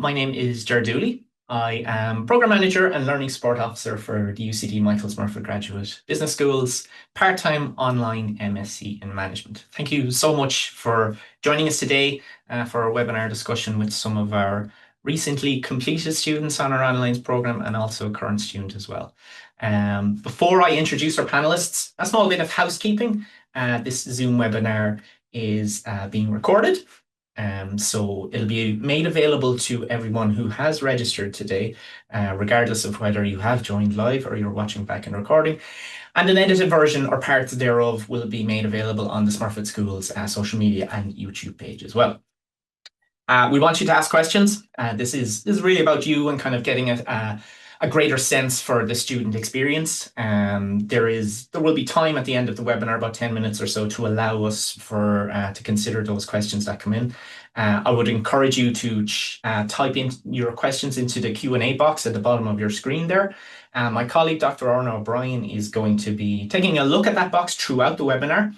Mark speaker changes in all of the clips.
Speaker 1: My name is Ger Dooley. I am Program Manager and Learning Support Officer for the UCD Smurfit Graduate Business School's part-time online MSc in Management. Thank you so much for joining us today for our webinar discussion with some of our recently completed students on our online program and also a current student as well. Before I introduce our panelists, a small bit of housekeeping. This Zoom webinar is being recorded. So it'll be made available to everyone who has registered today, regardless of whether you have joined live or you're watching back in recording. And an edited version or parts thereof will be made available on the Smurfit School's social media and YouTube page as well. We want you to ask questions. This is really about you and kind of getting a greater sense for the student experience. There will be time at the end of the webinar, about 10 minutes or so, to allow us to consider those questions that come in. I would encourage you to type in your questions into the Q&A box at the bottom of your screen there. My colleague, Dr. Orna O'Brien, is going to be taking a look at that box throughout the webinar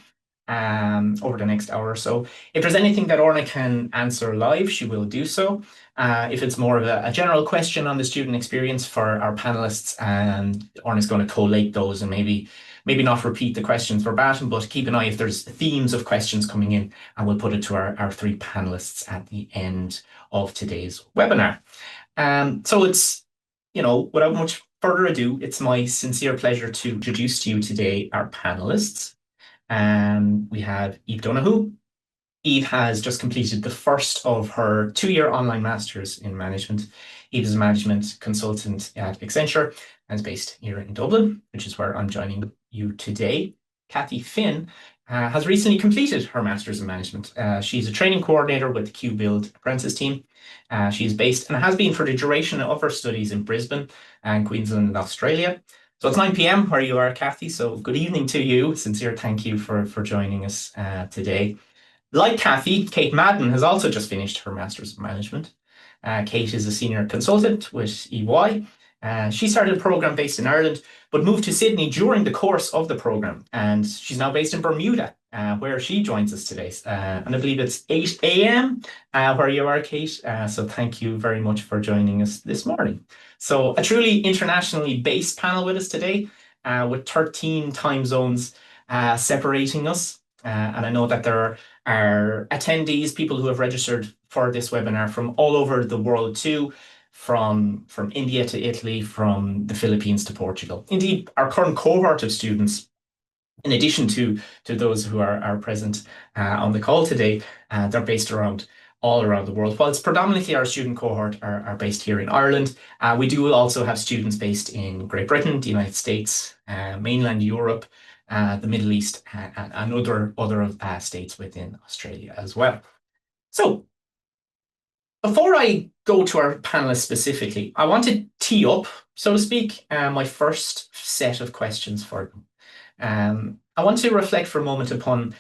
Speaker 1: over the next hour or so. If there's anything that Orna can answer live, she will do so. If it's more of a general question on the student experience for our panelists, and Orna's going to collate those and maybe not repeat the questions verbatim, but keep an eye if there's themes of questions coming in, and we'll put it to our three panelists at the end of today's webinar. So it's, without much further ado, it's my sincere pleasure to introduce to you today our panelists. We have Eve Donoghue. Eve has just completed the first of her 2-year online masters in management. Eve is a management consultant at Accenture and is based here in Dublin, which is where I'm joining you today. Kathy Finn has recently completed her masters in management. She's a training coordinator with the QBuild apprentice team. She's based and has been for the duration of her studies in Brisbane and Queensland, Australia. So it's 9 p.m. where you are, Kathy. So good evening to you. Sincere thank you for joining us today. Like Kathy, Kate Madden has also just finished her Masters of Management. Kate is a senior consultant with EY. She started a program based in Ireland, but moved to Sydney during the course of the program. And she's now based in Bermuda, where she joins us today. And I believe it's 8 a.m. Where you are, Kate. So thank you very much for joining us this morning. So a truly internationally based panel with us today, with 13 time zones separating us. And I know that there are attendees, people who have registered for this webinar from all over the world too, from India to Italy, from the Philippines to Portugal. Indeed, our current cohort of students, in addition to those who are present on the call today, they're based all around the world. While it's predominantly our student cohort are based here in Ireland, we do also have students based in Great Britain, the United States, mainland Europe, the Middle East, and other states within Australia as well. So before I go to our panelists specifically, I want to tee up, so to speak, my first set of questions for them. I want to reflect for a moment upon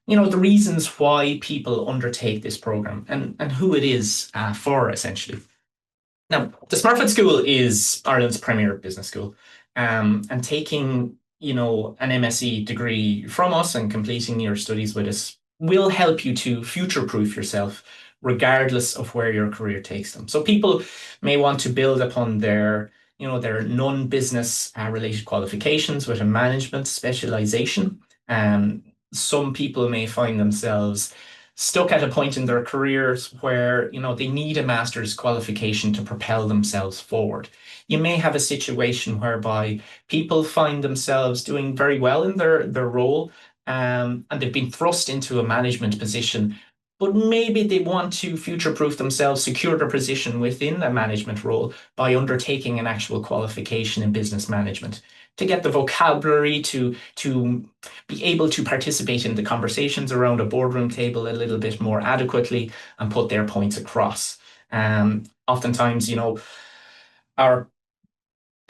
Speaker 1: the reasons why people undertake this program and who it is for, essentially. Now, the Smurfit School is Ireland's premier business school, and taking an MSc degree from us and completing your studies with us will help you to future-proof yourself regardless of where your career takes them. So people may want to build upon their non-business related qualifications with a management specialization. Some people may find themselves stuck at a point in their careers where they need a master's qualification to propel themselves forward. You may have a situation whereby people find themselves doing very well in their role, and they've been thrust into a management position, but maybe they want to future-proof themselves, secure their position within a management role by undertaking an actual qualification in business management to get the vocabulary to be able to participate in the conversations around a boardroom table a little bit more adequately and put their points across. Oftentimes, our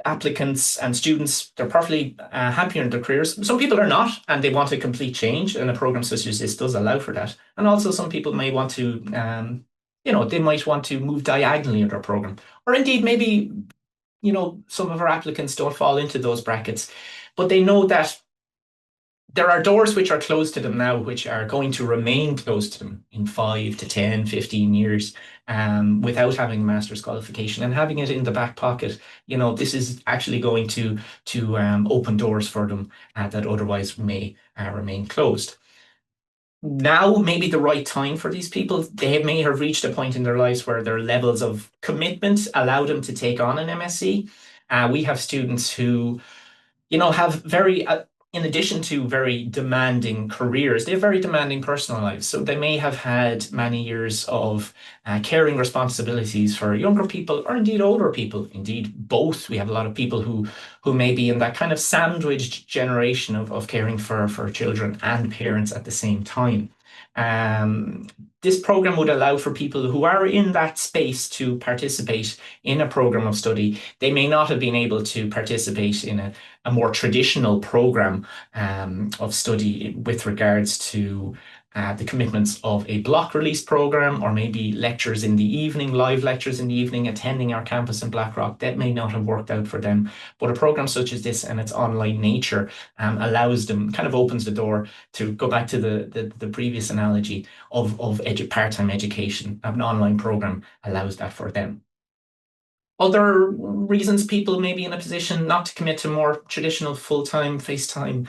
Speaker 1: applicants and students, they're perfectly happy in their careers. Some people are not, and they want a complete change, and a program such as this does allow for that. And also some people may want to, they might want to move diagonally in their program. Or indeed, maybe, some of our applicants don't fall into those brackets, but they know that there are doors which are closed to them now, which are going to remain closed to them in 5 to 10, 15 years, without having a master's qualification and having it in the back pocket. This is actually going to open doors for them that otherwise may remain closed. Now may be the right time for these people. They may have reached a point in their lives where their levels of commitment allow them to take on an MSc. We have students who have in addition to very demanding careers, they have very demanding personal lives. So they may have had many years of caring responsibilities for younger people or indeed older people, indeed both. We have a lot of people who may be in that kind of sandwiched generation of caring for children and parents at the same time. Um, this program would allow for people who are in that space to participate in a program of study. They may not have been able to participate in a more traditional program of study with regards to the commitments of a block release program, or maybe lectures in the evening, live lectures in the evening, attending our campus in Blackrock. That may not have worked out for them. But a program such as this and its online nature allows them, kind of opens the door to go back to the previous analogy of part-time education. An online program allows that for them. Other reasons people may be in a position not to commit to more traditional full-time FaceTime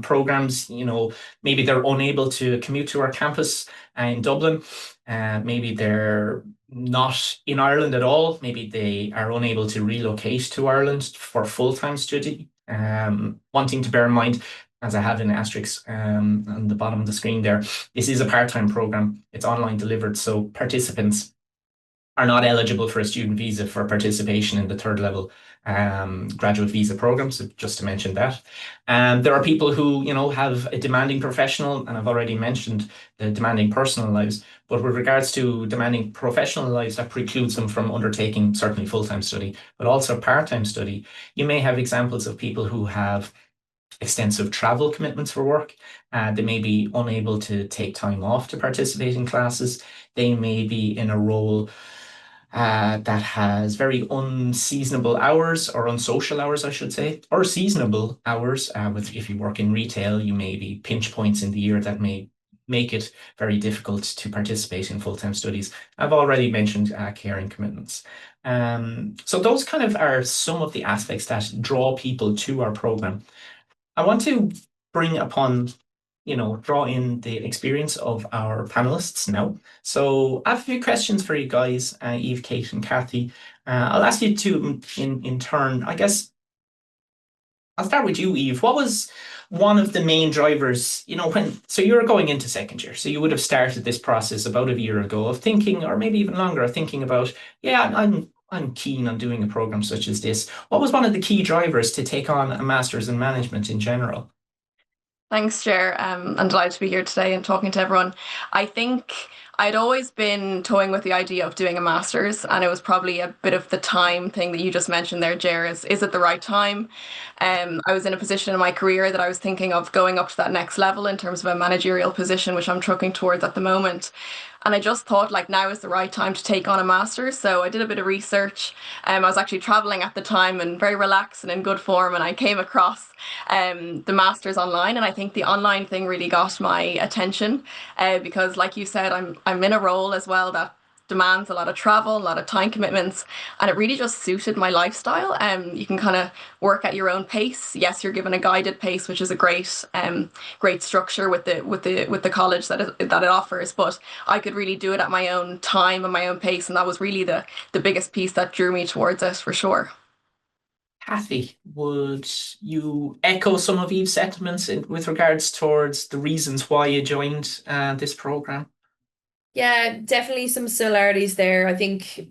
Speaker 1: programs, maybe they're unable to commute to our campus in Dublin. Maybe they're not in Ireland at all. Maybe they are unable to relocate to Ireland for full-time study. Wanting to bear in mind, as I have in asterisk on the bottom of the screen there, this is a part-time program. It's online delivered, so participants are not eligible for a student visa for participation in the third level graduate visa program. So just to mention that. There are people who, have a demanding professional, and I've already mentioned the demanding personal lives, but with regards to demanding professional lives, that precludes them from undertaking certainly full-time study, but also part-time study. You may have examples of people who have extensive travel commitments for work. They may be unable to take time off to participate in classes. They may be in a role that has very unseasonable hours, or unsocial hours, I should say, or seasonable hours. If you work in retail, you may be pinch points in the year that may make it very difficult to participate in full-time studies. I've already mentioned caring commitments. So those kind of are some of the aspects that draw people to our program. I want to bring upon draw in the experience of our panelists now. So I have a few questions for you guys, Eve, Kate, and Kathy. I'll ask you to in turn. I guess I'll start with you, Eve. What was one of the main drivers, so you were going into second year, so you would have started this process about a year ago of thinking, or maybe even longer, of thinking about, yeah, I'm keen on doing a program such as this. What was one of the key drivers to take on a master's in management in general?
Speaker 2: Thanks, Chair. I'm delighted to be here today and talking to everyone. I think I'd always been toying with the idea of doing a master's, and it was probably a bit of the time thing that you just mentioned there, Chair. Is it the right time? I was in a position in my career that I was thinking of going up to that next level in terms of a managerial position, which I'm trucking towards at the moment. And I just thought like now is the right time to take on a master's. So I did a bit of research. I was actually traveling at the time and very relaxed and in good form. And I came across the master's online. And I think the online thing really got my attention because, like you said, I'm in a role as well that demands a lot of travel, a lot of time commitments, and it really just suited my lifestyle. You can kind of work at your own pace. Yes, you're given a guided pace, which is a great structure with the college that it offers. But I could really do it at my own time and my own pace, and that was really the biggest piece that drew me towards it for sure.
Speaker 1: Kathy, would you echo some of Eve's sentiments with regards towards the reasons why you joined this program?
Speaker 3: Yeah, definitely some similarities there. I think,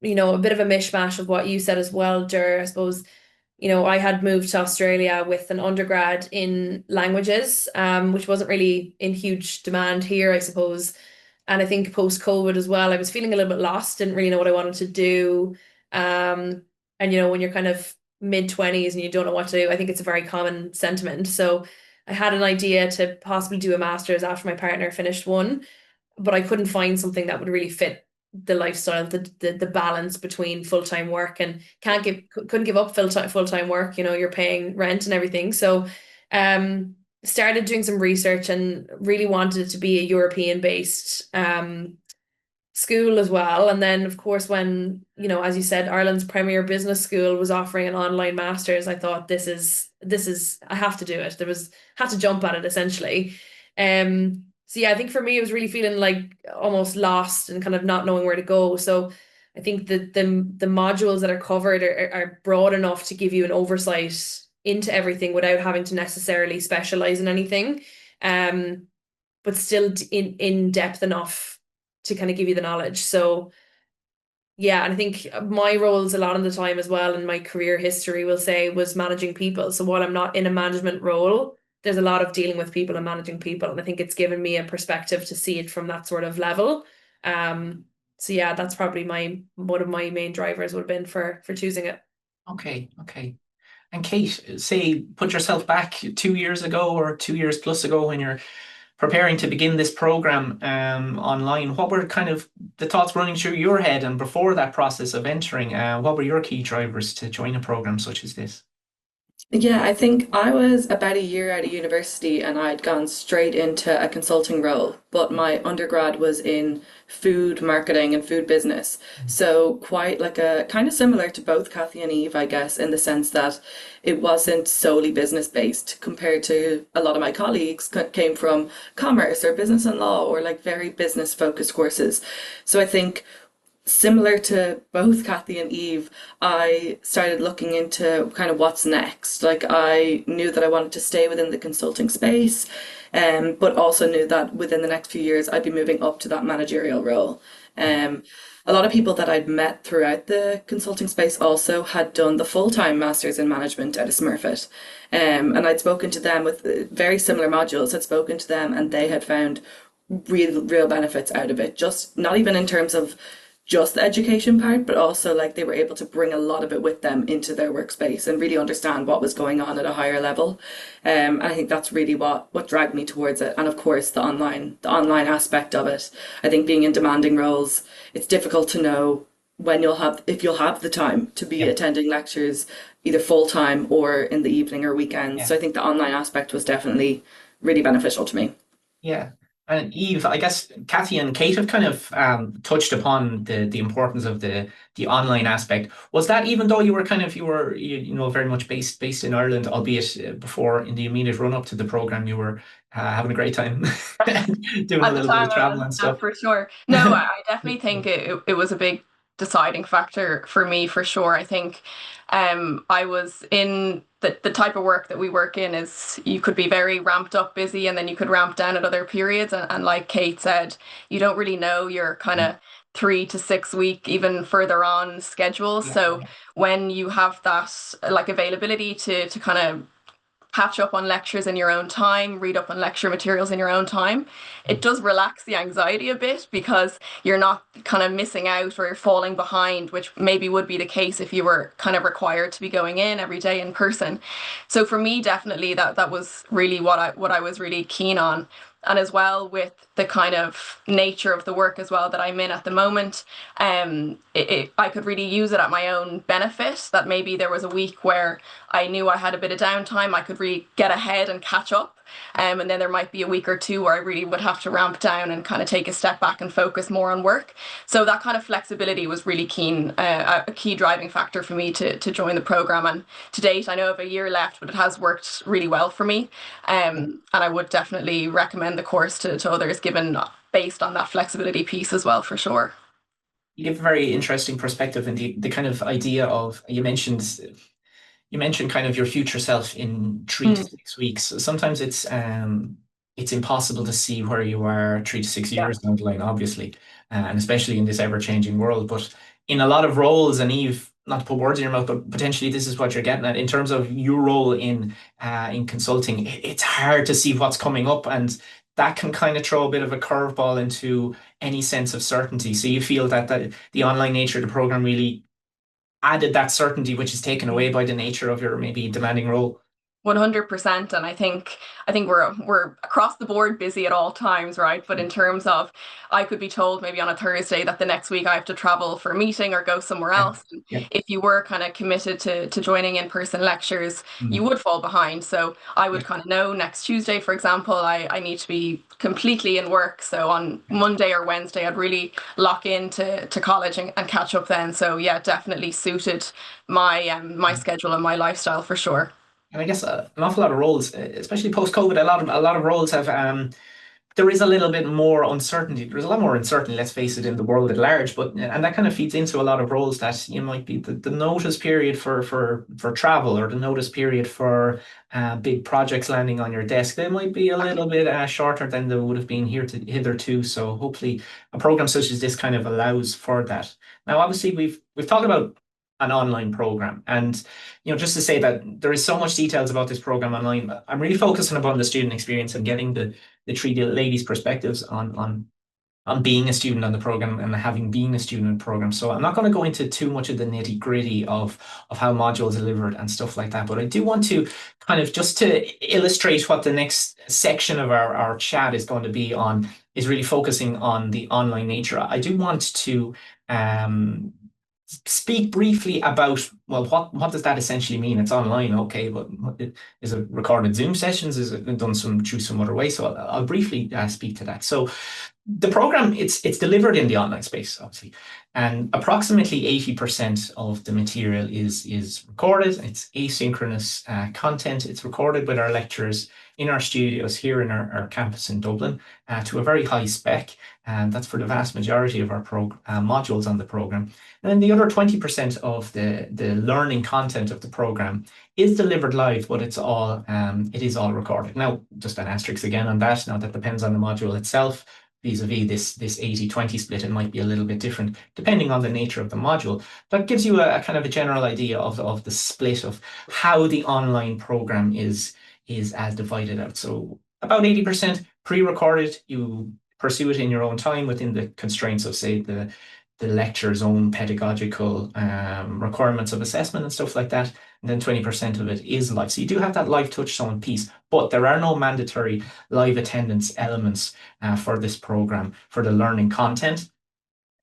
Speaker 3: a bit of a mishmash of what you said as well, Ger. I suppose, I had moved to Australia with an undergrad in languages, which wasn't really in huge demand here, I suppose. And I think post-COVID as well, I was feeling a little bit lost, didn't really know what I wanted to do. And when you're kind of mid-20s and you don't know what to do, I think it's a very common sentiment. So I had an idea to possibly do a master's after my partner finished one, but I couldn't find something that would really fit the lifestyle, the balance between full-time work, and couldn't give up full-time work, you're paying rent and everything. So started doing some research and really wanted it to be a European based school as well. And then, of course, when, as you said, Ireland's premier business school was offering an online master's, I thought I have to do it. Had to jump at it essentially. So yeah, I think for me, it was really feeling like almost lost and kind of not knowing where to go. So I think that the modules that are covered are broad enough to give you an oversight into everything without having to necessarily specialize in anything. But still in depth enough to kind of give you the knowledge. So yeah, and I think my roles a lot of the time as well in my career history will say was managing people. So while I'm not in a management role, there's a lot of dealing with people and managing people. And I think it's given me a perspective to see it from that sort of level. So yeah, that's probably one of my main drivers would have been for choosing it.
Speaker 1: Okay, okay. And Kate, say, put yourself back 2 years ago or 2 years plus ago when you're preparing to begin this program online. What were kind of the thoughts running through your head? And before that process of entering, what were your key drivers to join a program such as this?
Speaker 4: Yeah, I think I was about a year out of university and I'd gone straight into a consulting role, but my undergrad was in food marketing and food business. So quite like a kind of similar to both Kathy and Eve, I guess, in the sense that it wasn't solely business based compared to a lot of my colleagues came from commerce or business and law or like very business focused courses. So I think similar to both Kathy and Eve, I started looking into kind of what's next. Like I knew that I wanted to stay within the consulting space, but also knew that within the next few years I'd be moving up to that managerial role. Um, a lot of people that I'd met throughout the consulting space also had done the full-time masters in management at a Smurfit. And I'd spoken to them with very similar modules, had spoken to them and they had found real benefits out of it. Just not even in terms of just the education part, but also like they were able to bring a lot of it with them into their workspace and really understand what was going on at a higher level. And I think that's really what dragged me towards it. And of course, the online aspect of it. I think being in demanding roles, it's difficult to know when if you'll have the time to be
Speaker 1: Yeah,
Speaker 4: attending lectures either full time or in the evening or weekends.
Speaker 1: yeah.
Speaker 4: So I think the online aspect was definitely really beneficial to me.
Speaker 1: Yeah. And Eve, I guess Kathy and Kate have kind of touched upon the importance of the online aspect. Was that even though you were very much based in Ireland, albeit before in the immediate run up to the program, you were having a great time doing a
Speaker 2: At the
Speaker 1: little bit
Speaker 2: time,
Speaker 1: of travel and stuff.
Speaker 2: for sure. No, I definitely think it was a big deciding factor for me, for sure. I think I was in the type of work that we work in is you could be very ramped up busy and then you could ramp down at other periods. And like Kate said, you don't really know your kind of 3 to 6 week, even further on schedule.
Speaker 1: Yeah,
Speaker 2: So
Speaker 1: yeah.
Speaker 2: when you have that like availability to kind of catch up on lectures in your own time, read up on lecture materials in your own time, it does relax the anxiety a bit because you're not kind of missing out or you're falling behind, which maybe would be the case if you were kind of required to be going in every day in person. So for me, definitely that was really what I was really keen on. And as well with the kind of nature of the work as well that I'm in at the moment, I could really use it at my own benefit. That maybe there was a week where I knew I had a bit of downtime, I could really get ahead and catch up. And then there might be a week or two where I really would have to ramp down and kind of take a step back and focus more on work. So that kind of flexibility was really a key driving factor for me to join the program. And to date, I know I have a year left, but it has worked really well for me. And I would definitely recommend the course to others, given based on that flexibility piece as well, for sure.
Speaker 1: You give a very interesting perspective and the kind of idea of you mentioned kind of your future self in three to
Speaker 2: Mm,
Speaker 1: 6 weeks. So sometimes it's impossible to see where you are 3 to 6 years down the line, obviously, and especially in this ever-changing world. But in a lot of roles, and Eve, not to put words in your mouth, but potentially this is what you're getting at in terms of your role in consulting. It's hard to see what's coming up, and that can kind of throw a bit of a curveball into any sense of certainty. So you feel that the online nature of the program really added that certainty, which is taken away by the nature of your maybe demanding role.
Speaker 2: 100%. And I think we're across the board busy at all times, right? But in terms of, I could be told maybe on a Thursday that the next week I have to travel for a meeting or go somewhere
Speaker 1: Yeah.
Speaker 2: else. And
Speaker 1: Yeah.
Speaker 2: if you were kind of committed to joining in-person lectures, you
Speaker 1: Mm.
Speaker 2: would fall behind. So I would
Speaker 1: Yeah.
Speaker 2: kind of know next Tuesday, for example, I need to be completely in work. So on Monday or Wednesday, I'd really lock into college and catch up then. So yeah, definitely suited my schedule and my lifestyle for sure.
Speaker 1: And I guess an awful lot of roles, especially post-COVID, a lot of roles have there is a little bit more uncertainty. There's a lot more uncertainty, let's face it, in the world at large. But and that kind of feeds into a lot of roles that you might be the notice period for travel, or the notice period for big projects landing on your desk. They might be a little bit shorter than they would have been hitherto. So hopefully, a program such as this kind of allows for that. Now, obviously, we've talked about an online program, and just to say that there is so much details about this program online. I'm really focusing upon the student experience and getting the three ladies' perspectives on being a student on the program and having been a student in the program. So I'm not going to go into too much of the nitty gritty of how modules are delivered and stuff like that. But I do want to kind of just to illustrate what the next section of our chat is going to be on, is really focusing on the online nature. I do want to um, speak briefly about, well, what does that essentially mean? It's online, okay, but is it recorded Zoom sessions? Is it done through some other way? So I'll briefly speak to that. So the program, it's delivered in the online space, obviously, and approximately 80% of the material is recorded. It's asynchronous content. It's recorded with our lecturers in our studios here in our campus in Dublin to a very high spec, and that's for the vast majority of our modules on the program. And then the other 20% of the learning content of the program is delivered live, but it is all recorded. Now, just an asterisk again on that. Now, that depends on the module itself. Vis-a-vis this 80-20 split, it might be a little bit different depending on the nature of the module. That gives you a kind of a general idea of the split of how the online program is as divided out. So about 80% pre-recorded. You pursue it in your own time within the constraints of, say, the lecture's own pedagogical requirements of assessment and stuff like that. And then 20% of it is live. So you do have that live touch zone piece, but there are no mandatory live attendance elements for this program for the learning content.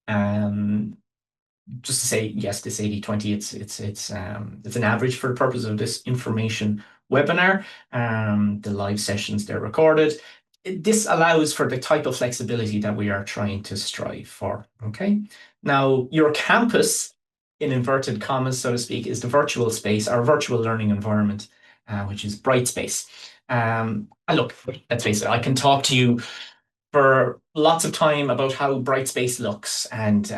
Speaker 1: Just to say, yes, this 80-20, it's an average for the purpose of this information webinar. The live sessions, they're recorded. This allows for the type of flexibility that we are trying to strive for. Okay. Now, your campus, in inverted commas, so to speak, is the virtual space, our virtual learning environment, which is Brightspace. And look, let's face it, I can talk to you for lots of time about how Brightspace looks and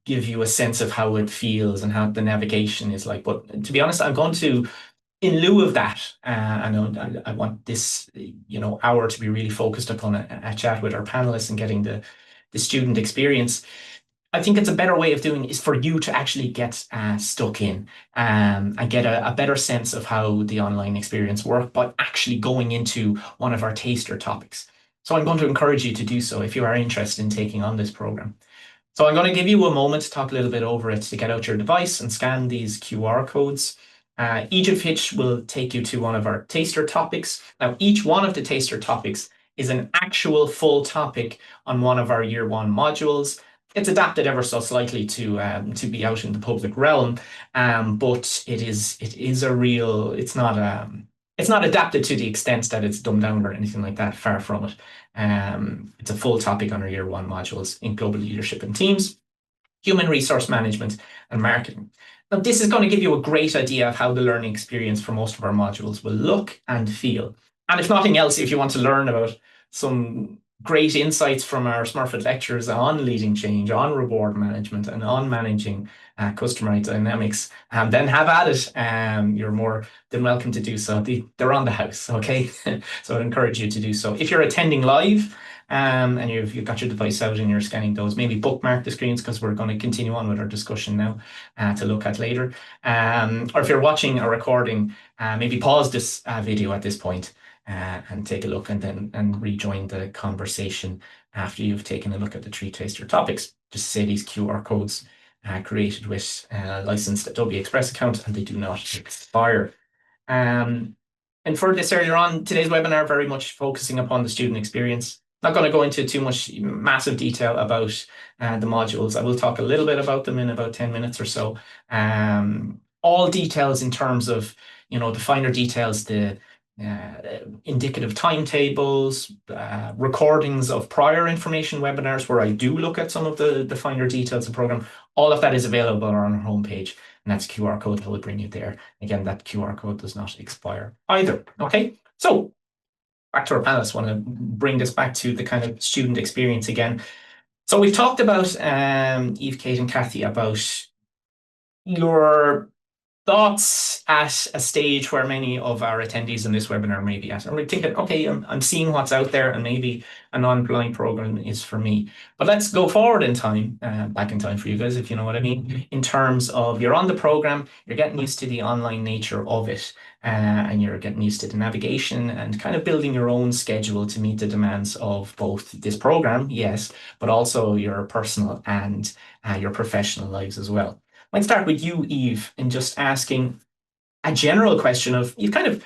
Speaker 1: give you a sense of how it feels and how the navigation is like. But to be honest, I'm going to, in lieu of that, I want this hour to be really focused upon a chat with our panelists and getting the student experience. I think it's a better way of doing it is for you to actually get stuck in and get a better sense of how the online experience works by actually going into one of our taster topics. So I'm going to encourage you to do so if you are interested in taking on this program. So I'm going to give you a moment to talk a little bit over it, to get out your device and scan these QR codes, each of which will take you to one of our taster topics. Now, each one of the taster topics is an actual full topic on one of our year one modules. It's adapted ever so slightly to be out in the public realm, but it is a real. It's not adapted to the extent that it's dumbed down or anything like that. Far from it. It's a full topic on our year one modules in global leadership and teams, human resource management, and marketing. Now, this is going to give you a great idea of how the learning experience for most of our modules will look and feel. And if nothing else, if you want to learn about some great insights from our Smurfit lectures on leading change, on reward management, and on managing customer dynamics, then have at it. You're more than welcome to do so. They're on the house, okay? So I'd encourage you to do so. If you're attending live, and you've got your device out and you're scanning those, maybe bookmark the screens because we're going to continue on with our discussion now to look at later. Or if you're watching a recording, maybe pause this video at this point and take a look and rejoin the conversation after you've taken a look at the three taster topics. Just say these QR codes created with licensed Adobe Express account, and they do not expire. And for this earlier on, today's webinar very much focusing upon the student experience. Not going to go into too much massive detail about the modules. I will talk a little bit about them in about 10 minutes or so. All details in terms of, the finer details, the indicative timetables, recordings of prior information webinars where I do look at some of the finer details of the program. All of that is available on our homepage, and that's QR code that will bring you there. Again, that QR code does not expire either. Okay, so back to our panelists. Want to bring this back to the kind of student experience again. So we've talked about Eve, Kate, and Kathy about your thoughts at a stage where many of our attendees in this webinar may be at. And we're thinking, okay, I'm seeing what's out there and maybe an online program is for me. But let's go forward in time, back in time for you guys, if you know what I mean, in terms of you're on the program, you're getting used to the online nature of it, and you're getting used to the navigation and kind of building your own schedule to meet the demands of both this program, yes, but also your personal and your professional lives as well. I'd start with you, Eve, in just asking a general question of you've kind of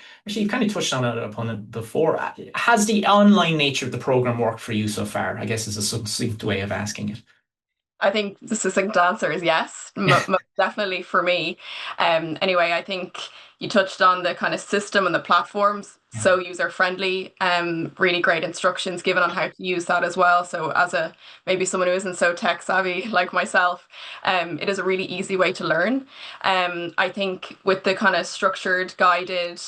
Speaker 1: touched on it before. Has the online nature of the program worked for you so far? I guess is a succinct way of asking it.
Speaker 2: I think the succinct answer is yes, most definitely for me. Anyway, I think you touched on the kind of system and the platforms, so user friendly. Really great instructions given on how to use that as well. So as maybe someone who isn't so tech savvy like myself, it is a really easy way to learn. I think with the kind of structured, guided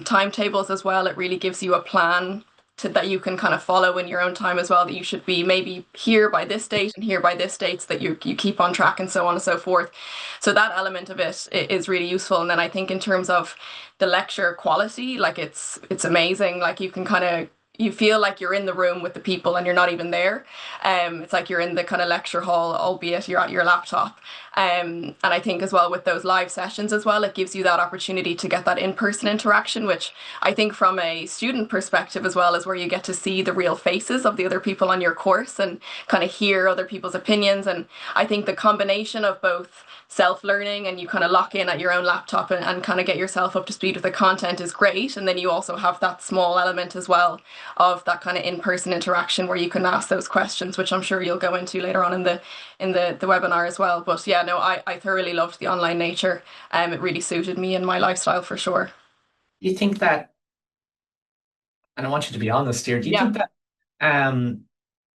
Speaker 2: timetables as well, it really gives you a plan that you can kind of follow in your own time as well, that you should be maybe here by this date and here by this date, so that you keep on track and so on and so forth. So that element of it is really useful. And then I think in terms of the lecture quality, like it's amazing. Like you feel like you're in the room with the people and you're not even there. It's like you're in the kind of lecture hall, albeit you're at your laptop. And I think as well with those live sessions as well, it gives you that opportunity to get that in-person interaction, which I think from a student perspective as well is where you get to see the real faces of the other people on your course and kind of hear other people's opinions. And I think the combination of both self-learning and you kind of lock in at your own laptop and kind of get yourself up to speed with the content is great. And then you also have that small element as well of that kind of in-person interaction where you can ask those questions, which I'm sure you'll go into later on in the webinar as well. But yeah, no, I thoroughly loved the online nature. It really suited me and my lifestyle for sure.
Speaker 1: You think that, and I want you to be honest here, do you think that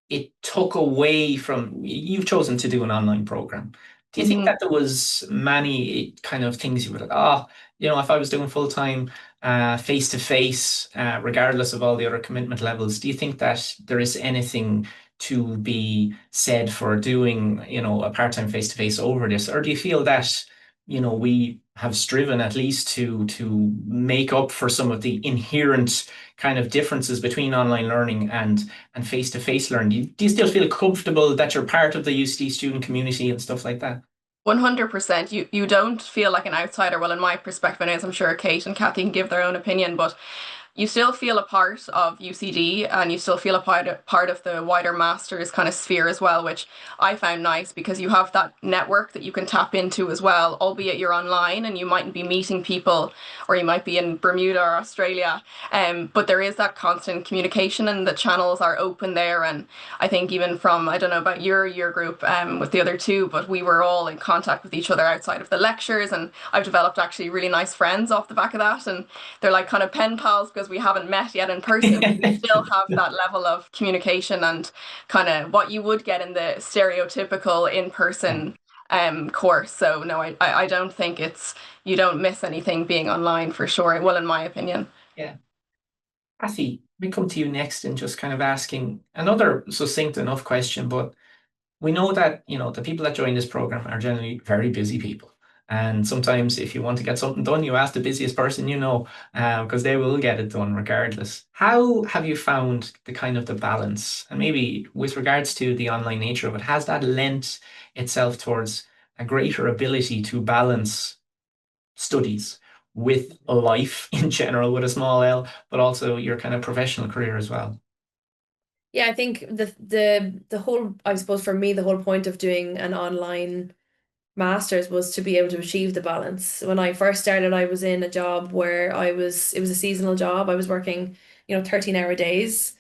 Speaker 1: it took away from, you've chosen to do an online program. Do you think that there was many kind of things you were like, if I was doing full-time face-to-face, regardless of all the other commitment levels, do you think that there is anything to be said for doing, a part-time face-to-face over this? Or do you feel that, we have striven at least to make up for some of the inherent kind of differences between online learning and face-to-face learning? Do you still feel comfortable that you're part of the UCD student community and stuff like that?
Speaker 2: 100%. You don't feel like an outsider. Well, in my perspective, anyways, I'm sure Kate and Kathy can give their own opinion, but you still feel a part of UCD and you still feel a part of the wider masters kind of sphere as well, which I found nice because you have that network that you can tap into as well, albeit you're online and you mightn't be meeting people or you might be in Bermuda or Australia. But there is that constant communication and the channels are open there. And I think even from, I don't know about your year group with the other two, but we were all in contact with each other outside of the lectures. And I've developed actually really nice friends off the back of that. And they're like kind of pen pals because we haven't met yet in person. We still have that level of communication and kind of what you would get in the stereotypical in-person course. So no, I don't think you don't miss anything being online for sure. Well, in my opinion.
Speaker 1: Yeah. Kathy, we come to you next and just kind of asking another succinct enough question, but we know that, the people that join this program are generally very busy people. And sometimes if you want to get something done, you ask the busiest person because they will get it done regardless. How have you found the balance? And maybe with regards to the online nature of it, has that lent itself towards a greater ability to balance studies with life in general, with a small L, but also your kind of professional career as well?
Speaker 3: Yeah, I think the whole, I suppose for me, the whole point of doing an online master's was to be able to achieve the balance. When I first started, I was in a job where it was a seasonal job. I was working, 13-hour days.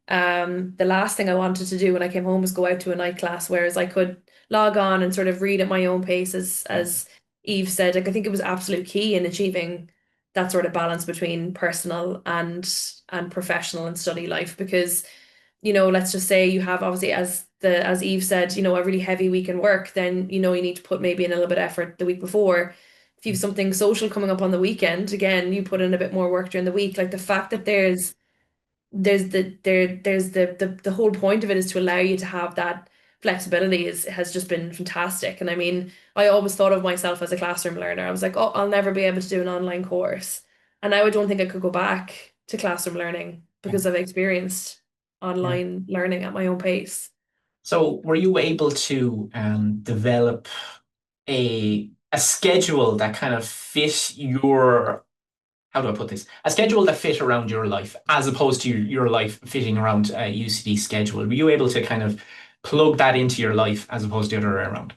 Speaker 3: The last thing I wanted to do when I came home was go out to a night class, whereas I could log on and sort of read at my own pace, as Eve said. Like, I think it was absolute key in achieving that sort of balance between personal and professional and study life, because let's just say you have, obviously, as Eve said, a really heavy week in work, then you need to put maybe in a little bit of effort the week before. If you have something social coming up on the weekend, again, you put in a bit more work during the week. Like, the fact that there's the whole point of it is to allow you to have that flexibility has just been fantastic. And I mean, I always thought of myself as a classroom learner. I was like, oh, I'll never be able to do an online course. And now I don't think I could go back to classroom learning because I've experienced online learning at my own pace.
Speaker 1: So were you able to develop a schedule that kind of fit your, how do I put this? A schedule that fit around your life, as opposed to your life fitting around a UCD schedule. Were you able to kind of plug that into your life as opposed to the other way around?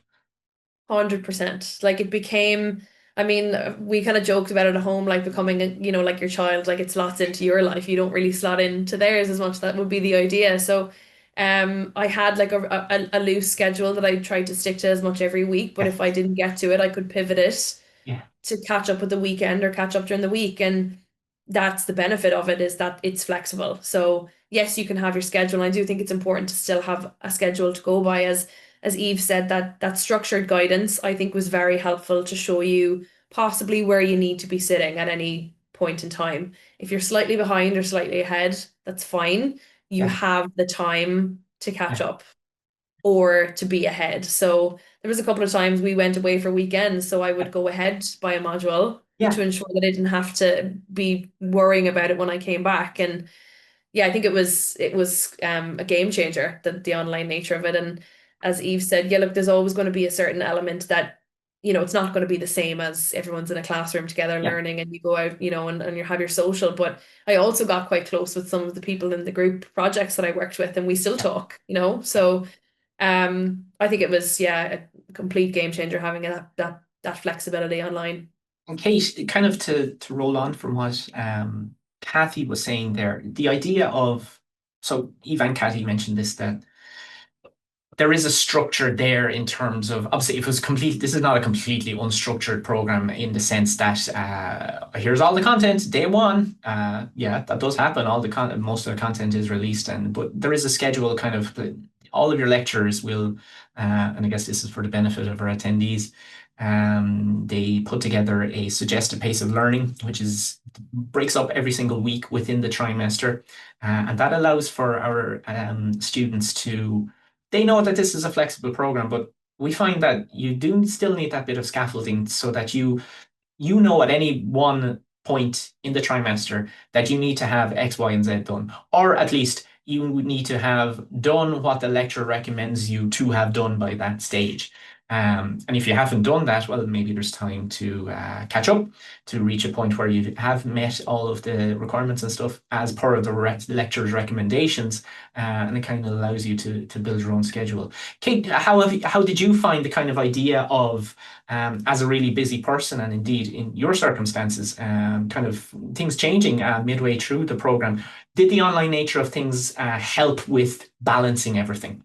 Speaker 3: 100%. Like, it became, I mean, we kind of joked about it at home, like becoming, like your child, like it slots into your life. You don't really slot into theirs as much. That would be the idea. So, I had like a loose schedule that I tried to stick to as much every week. But
Speaker 1: Yeah.
Speaker 3: if I didn't get to it, I could pivot it
Speaker 1: Yeah.
Speaker 3: to catch up with the weekend or catch up during the week. And that's the benefit of it, is that it's flexible. So yes, you can have your schedule. And I do think it's important to still have a schedule to go by. As Eve said, that structured guidance, I think, was very helpful to show you possibly where you need to be sitting at any point in time. If you're slightly behind or slightly ahead, that's fine. You
Speaker 1: Yeah.
Speaker 3: have the time to catch
Speaker 1: Yeah.
Speaker 3: up or to be ahead. So there was a couple of times we went away for weekends, so I would go ahead by a module
Speaker 1: Yeah.
Speaker 3: to ensure that I didn't have to be worrying about it when I came back. And yeah, I think it was a game changer, the online nature of it. And as Eve said, yeah, look, there's always going to be a certain element that, it's not going to be the same as everyone's in a classroom together
Speaker 1: Yeah.
Speaker 3: learning, and you go out, and you have your social. But I also got quite close with some of the people in the group projects that I worked with, and we still talk. So I think it was, a complete game changer having that flexibility online.
Speaker 1: And Kate, kind of to roll on from what Kathy was saying there, the idea of, so Eva and Kathy mentioned this, that there is a structure there in terms of, obviously, if it was complete, this is not a completely unstructured program in the sense that here's all the content day one. Yeah, that does happen. All the content, most of the content is released, but there is a schedule. Kind of all of your lectures will, and I guess this is for the benefit of our attendees. They put together a suggested pace of learning, which breaks up every single week within the trimester, and that allows for our students to. They know that this is a flexible program, but we find that you do still need that bit of scaffolding so that you know at any one point in the trimester that you need to have X, Y, and Z done, or at least you would need to have done what the lecturer recommends you to have done by that stage. And if you haven't done that, well, maybe there's time to catch up, to reach a point where you have met all of the requirements and stuff as per the lecturer's recommendations, and it kind of allows you to build your own schedule. Kate, how did you find the kind of idea of, as a really busy person, and indeed in your circumstances, kind of things changing midway through the program? Did the online nature of things help with balancing everything?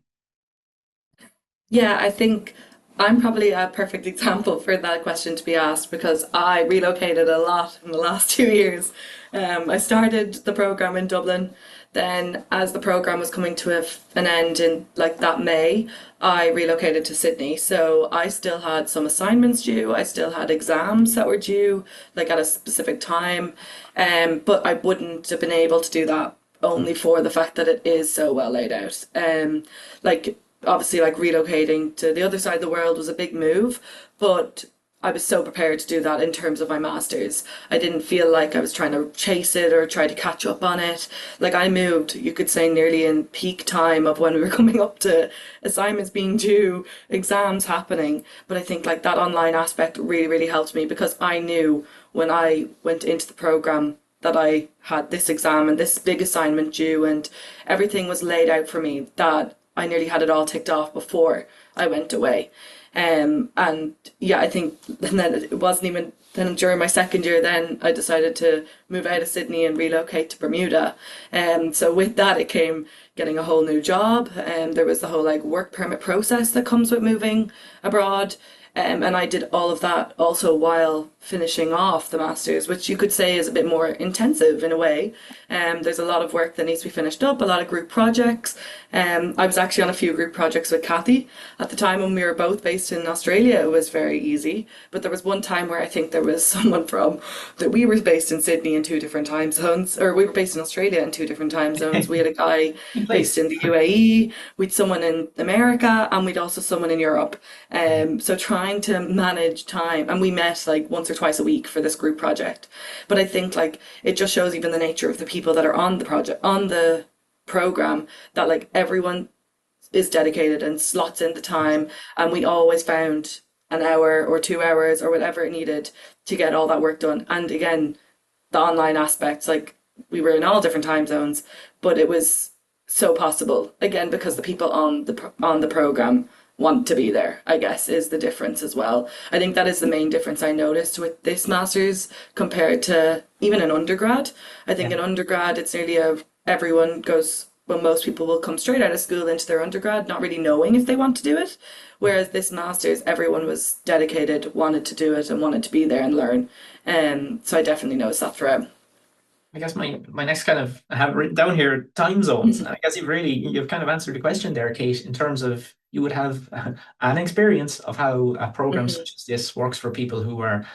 Speaker 4: Yeah, I think I'm probably a perfect example for that question to be asked because I relocated a lot in the last 2 years. I started the program in Dublin. Then, as the program was coming to an end in like that May, I relocated to Sydney. So I still had some assignments due. I still had exams that were due, like at a specific time. But I wouldn't have been able to do that only for the fact that it is so well laid out. Like obviously, like relocating to the other side of the world was a big move, but I was so prepared to do that in terms of my master's. I didn't feel like I was trying to chase it or try to catch up on it. Like I moved, you could say, nearly in peak time of when we were coming up to assignments being due, exams happening. But I think like that online aspect really, really helped me because I knew when I went into the program that I had this exam and this big assignment due and everything was laid out for me, that I nearly had it all ticked off before I went away. And yeah, I think, and then it wasn't even, then during my second year, then I decided to move out of Sydney and relocate to Bermuda. So with that, it came getting a whole new job, and there was the whole like work permit process that comes with moving abroad. And I did all of that also while finishing off the masters, which you could say is a bit more intensive in a way. There's a lot of work that needs to be finished up, a lot of group projects. I was actually on a few group projects with Kathy at the time when we were both based in Australia. It was very easy, but there was one time where I think there was someone from that we were based in Sydney in two different time zones, or we were based in Australia in two different time zones. We had a guy based in the UAE, we'd someone in America, and we'd also someone in Europe. So trying to manage time, and we met like once or twice a week for this group project. But I think like it just shows even the nature of the people that are on the project, on the program, that like everyone is dedicated and slots in the time, and we always found an hour or 2 hours or whatever it needed to get all that work done. And again, the online aspects, like we were in all different time zones, but it was so possible again because the people on the program want to be there, I guess, is the difference as well. I think that is the main difference I noticed with this master's compared to even an undergrad. I think in undergrad it's nearly everyone goes, well, most people will come straight out of school into their undergrad not really knowing if they want to do it, whereas this master's everyone was dedicated, wanted to do it and wanted to be there and learn. So I definitely noticed that throughout.
Speaker 1: I guess my next kind of, I have written down here time zones. And I guess you've kind of answered the question there, Kate, in terms of you would have an experience of how a program such as this works for people who are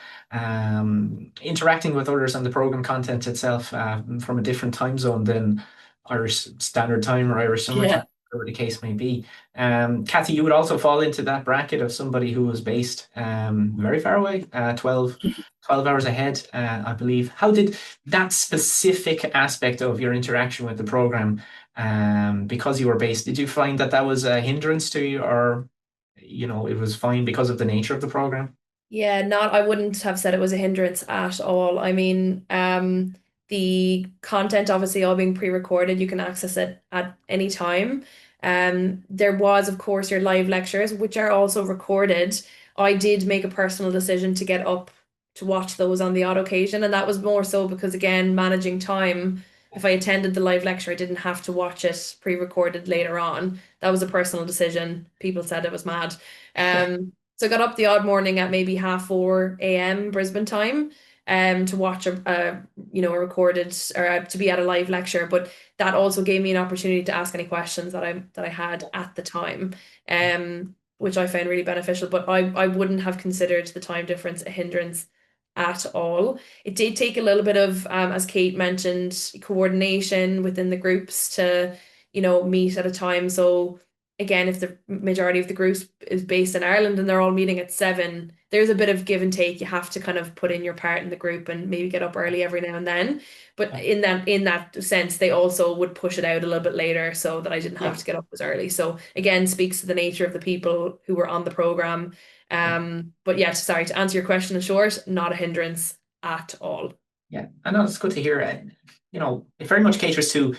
Speaker 1: interacting with others and the program content itself from a different time zone than Irish Standard Time or Irish Summer Time, whatever the case may be. Kathy, you would also fall into that bracket of somebody who was based very far away, 12 hours ahead, I believe. How did that specific aspect of your interaction with the program, because you were based, did you find that that was a hindrance to you, or it was fine because of the nature of the program?
Speaker 3: Yeah, I wouldn't have said it was a hindrance at all. I mean, the content obviously all being pre-recorded, you can access it at any time. There was, of course, your live lectures, which are also recorded. I did make a personal decision to get up to watch those on the odd occasion, and that was more so because, again, managing time. If I attended the live lecture, I didn't have to watch it pre-recorded later on. That was a personal decision. People said it was mad. So I got up the odd morning at maybe 4:30 a.m. Brisbane time, to watch a recorded, or to be at a live lecture. But that also gave me an opportunity to ask any questions that I had at the time, which I found really beneficial. But I wouldn't have considered the time difference a hindrance at all. It did take a little bit of, as Kate mentioned, coordination within the groups to, meet at a time. So again, if the majority of the group is based in Ireland and they're all meeting at 7, there's a bit of give and take. You have to kind of put in your part in the group and maybe get up early every now and then. But in that sense, they also would push it out a little bit later so that I didn't have to get up as early. So again, speaks to the nature of the people who were on the program. But yeah, sorry, to answer your question in short, not a hindrance at all.
Speaker 1: Yeah, I know it's good to hear. It very much caters to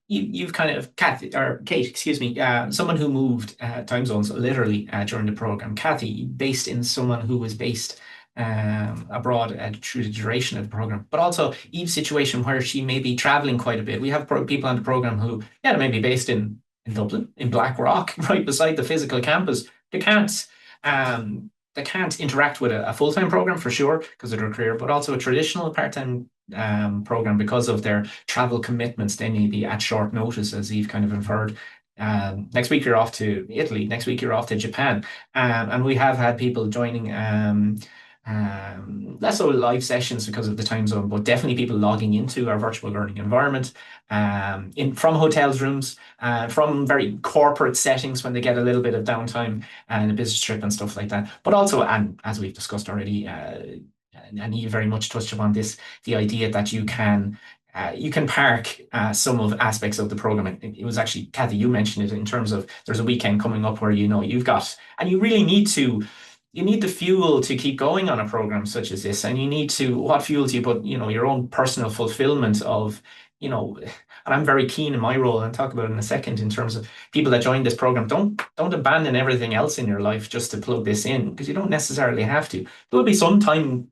Speaker 1: you've kind of Kate, excuse me, someone who moved time zones literally during the program. Kathy, based in someone who was based abroad through the duration of the program, but also Eve's situation where she may be traveling quite a bit. We have people on the program who, they may be based in Dublin, in Blackrock, right beside the physical campus. They can't interact with a full-time program for sure because of their career, but also a traditional part-time program because of their travel commitments. They may be at short notice, as Eve kind of inferred. Next week you're off to Italy. Next week you're off to Japan, and we have had people joining less so live sessions because of the time zone, but definitely people logging into our virtual learning environment from hotels rooms, from very corporate settings when they get a little bit of downtime and a business trip and stuff like that. But also, and as we've discussed already, and you very much touched upon this, the idea that you can park some of aspects of the program. It was actually, Kathy, you mentioned it in terms of there's a weekend coming up where you've got, and you really need to you need the fuel to keep going on a program such as this, and you need to, what fuels you, but your own personal fulfillment of, and I'm very keen in my role, and I'll talk about it in a second, in terms of people that join this program. Don't abandon everything else in your life just to plug this in, because you don't necessarily have to. There will be some time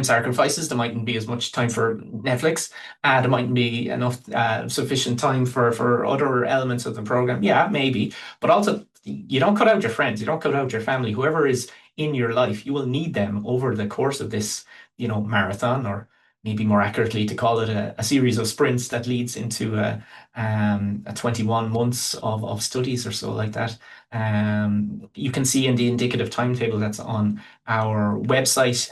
Speaker 1: sacrifices. There mightn't be as much time for Netflix. There mightn't be enough sufficient time for other elements of the program. Yeah, maybe. But also, you don't cut out your friends. You don't cut out your family. Whoever is in your life, you will need them over the course of this, marathon, or maybe more accurately to call it a series of sprints that leads into a 21 months of studies or so, like that. You can see in the indicative timetable that's on our website.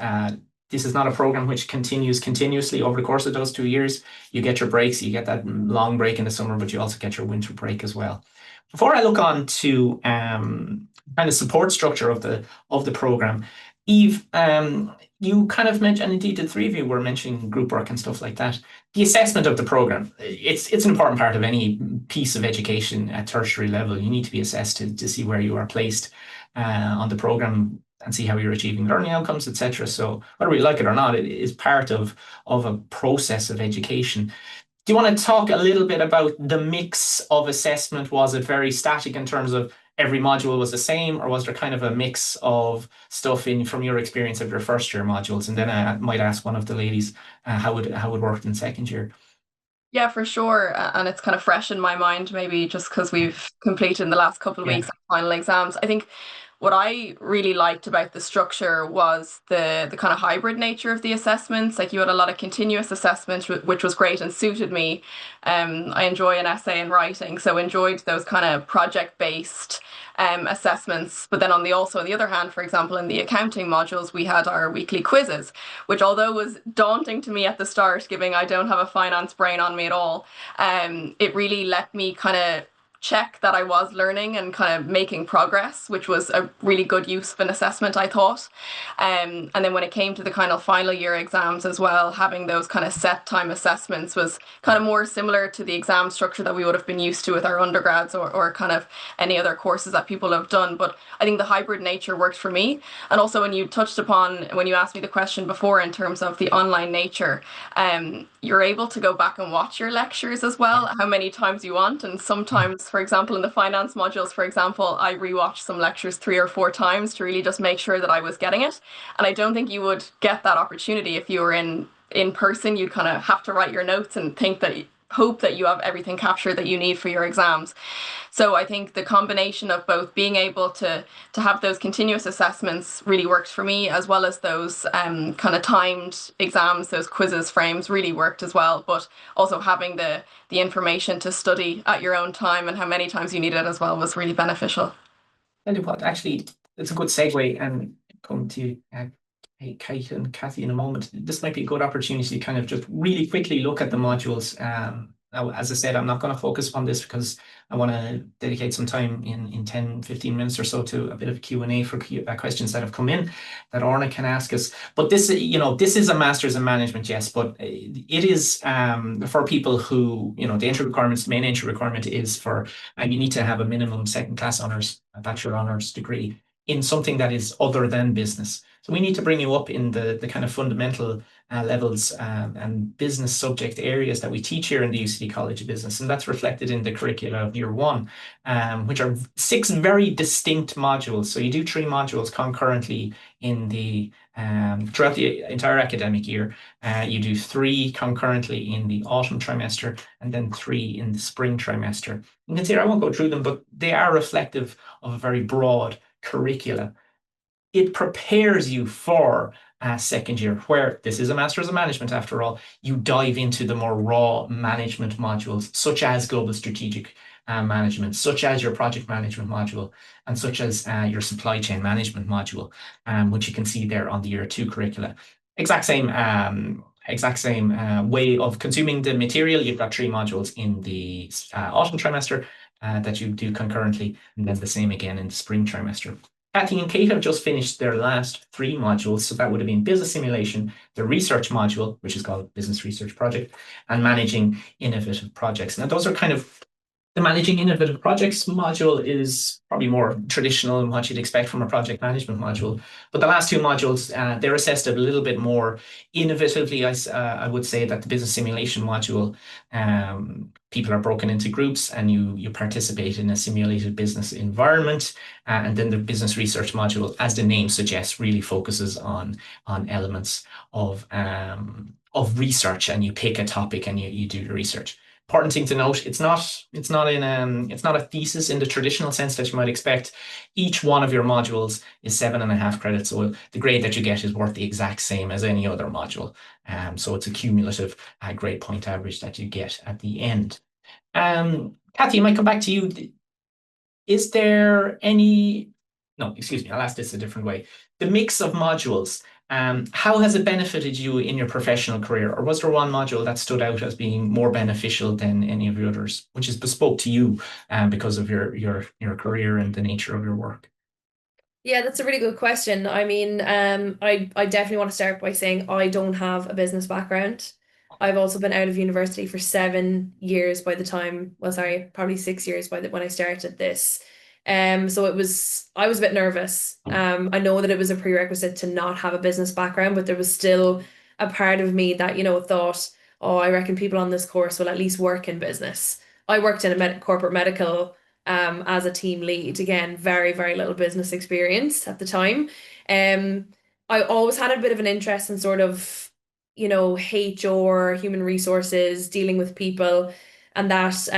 Speaker 1: This is not a program which continues continuously over the course of those 2 years. You get your breaks, you get that long break in the summer, but you also get your winter break as well. Before I look on to kind of support structure of the program, Eve, you kind of mentioned, and indeed the three of you were mentioning group work and stuff like that. The assessment of the program, it's an important part of any piece of education at tertiary level. You need to be assessed to see where you are placed on the program, and see how you're achieving learning outcomes, etc. So whether we like it or not, it is part of a process of education. Do you want to talk a little bit about the mix of assessment? Was it very static in terms of every module was the same, or was there kind of a mix of stuff from your experience of your first year modules? And then I might ask one of the ladies how it worked in second year.
Speaker 2: Yeah, for sure. And it's kind of fresh in my mind, maybe just because we've completed in the last couple of weeks final exams. I think what I really liked about the structure was the kind of hybrid nature of the assessments. Like, you had a lot of continuous assessments, which was great and suited me. I enjoy an essay and writing, so enjoyed those kind of project-based assessments. But then on the other hand, for example, in the accounting modules, we had our weekly quizzes, which, although was daunting to me at the start, given I don't have a finance brain on me at all, it really let me kind of check that I was learning and kind of making progress, which was a really good use of an assessment, I thought. And then when it came to the kind of final year exams as well, having those kind of set time assessments was kind of more similar to the exam structure that we would have been used to with our undergrads, or kind of any other courses that people have done. But I think the hybrid nature worked for me. And also, when you touched upon, when you asked me the question before in terms of the online nature, you're able to go back and watch your lectures as well, how many times you want. And sometimes, for example, in the finance modules, for example, I rewatched some lectures 3 or 4 times to really just make sure that I was getting it. And I don't think you would get that opportunity if you were in person. You'd kind of have to write your notes and hope that you have everything captured that you need for your exams. So I think the combination of both being able to have those continuous assessments really worked for me, as well as those kind of timed exams, those quizzes frames really worked as well. But also having the information to study at your own time and how many times you need it as well was really beneficial.
Speaker 1: And what, actually, it's a good segue, and come to Kate and Kathy in a moment. This might be a good opportunity to kind of just really quickly look at the modules. Now, as I said, I'm not going to focus on this because I want to dedicate some time in 10, 15 minutes or so to a bit of Q&A for questions that have come in that Orna can ask us. But this, this is a master's in management, yes, but it is for people who, the main entry requirement is for, you need to have a minimum second class honours, a bachelor honours degree in something that is other than business. So we need to bring you up in the kind of fundamental levels and business subject areas that we teach here in the UCD College of Business. And that's reflected in the curricula of year 1, which are 6 very distinct modules. So you do 3 modules concurrently in the throughout the entire academic year. You do 3 concurrently in the autumn trimester, and then 3 in the spring trimester. You can see I won't go through them, but they are reflective of a very broad curricula. It prepares you for second year, where this is a master's of management after all. You dive into the more raw management modules, such as global strategic management, such as your project management module, and such as your supply chain management module, which you can see there on the year 2 curricula. Exact same way of consuming the material. You've got 3 modules in the autumn trimester that you do concurrently, and then the same again in the spring trimester. Kathy and Kate have just finished their last 3 modules, so that would have been business simulation, the research module, which is called business research project, and managing innovative projects. Now, those are kind of The Managing Innovative Projects module is probably more traditional in what you'd expect from a project management module. But the last two modules, they're assessed a little bit more innovatively. I would say that the business simulation module, people are broken into groups and you participate in a simulated business environment. And then the business research module, as the name suggests, really focuses on elements of research, and you pick a topic and you do the research. Important thing to note, it's not a thesis in the traditional sense that you might expect. Each one of your modules is 7.5 credits, so the grade that you get is worth the exact same as any other module. So it's a cumulative grade point average that you get at the end. Kathy, I might come back to you. Is there any... No, excuse me, I'll ask this a different way. The mix of modules, how has it benefited you in your professional career? Or was there one module that stood out as being more beneficial than any of the others, which is bespoke to you because of your career and the nature of your work?
Speaker 3: Yeah, that's a really good question. I mean, I definitely want to start by saying I don't have a business background. I've also been out of university for 7 years by the time, well, sorry, probably 6 years when I started this. So I was a bit nervous. I know that it was a prerequisite to not have a business background, but there was still a part of me that, thought, oh, I reckon people on this course will at least work in business. I worked in a corporate medical as a team lead. Again, very, very little business experience at the time. Um, I always had a bit of an interest in sort of, HR, human resources, dealing with people, and that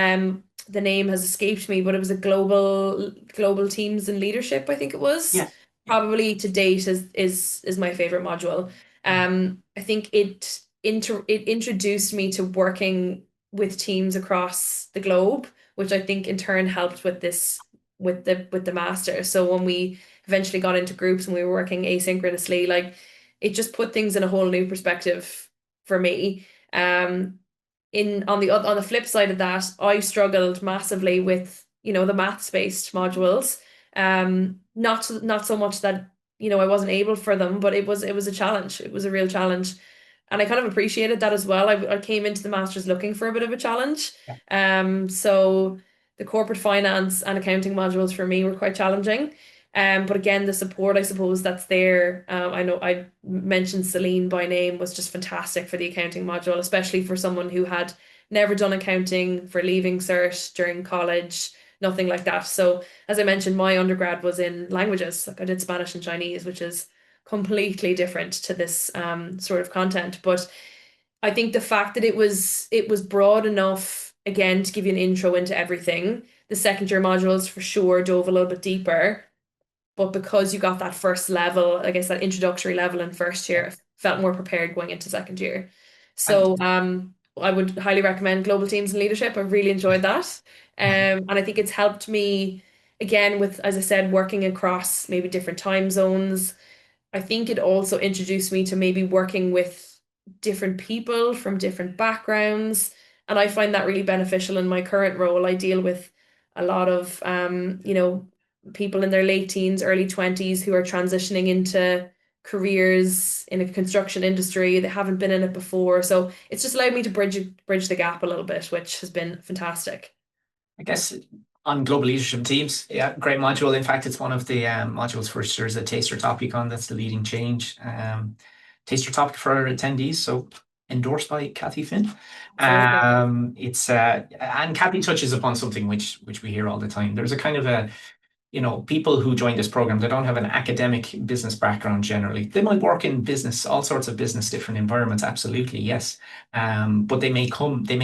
Speaker 3: the name has escaped me, but it was a global teams and leadership, I think it was.
Speaker 1: Yeah.
Speaker 3: Probably to date is my favorite module. I think it introduced me to working with teams across the globe, which I think in turn helped with this with the master. So when we eventually got into groups and we were working asynchronously, like it just put things in a whole new perspective for me. In on the flip side of that, I struggled massively with, the maths based modules. Not so much that, I wasn't able for them, but it was a challenge. It was a real challenge. And I kind of appreciated that as well. I came into the masters looking for a bit of a challenge. So the corporate finance and accounting modules for me were quite challenging. But again, the support, I suppose, that's there. I know I mentioned Celine by name was just fantastic for the accounting module, especially for someone who had never done accounting for leaving cert during college, nothing like that. So as I mentioned, my undergrad was in languages. Like I did Spanish and Chinese, which is completely different to this sort of content. But I think the fact that it was broad enough, again, to give you an intro into everything. The second year modules for sure dove a little bit deeper, but because you got that first level, I guess that introductory level in first year, I felt more prepared going into second year. So I would highly recommend Global Teams and Leadership. I really enjoyed that. And I think it's helped me again with, as I said, working across maybe different time zones. I think it also introduced me to maybe working with different people from different backgrounds. And I find that really beneficial in my current role. I deal with a lot of, people in their late teens, early 20s who are transitioning into careers in a construction industry. They haven't been in it before. So it's just allowed me to bridge the gap a little bit, which has been fantastic.
Speaker 1: I guess on global leadership teams, yeah, great module. In fact, it's one of the modules for which there's a taster topic on. That's the leading change taster topic for our attendees. So endorsed by Kathy Finn. It's and Kathy touches upon something which we hear all the time. There's a kind of a people who join this program, they don't have an academic business background generally. They might work in business, all sorts of business, different environments, absolutely, yes. But they may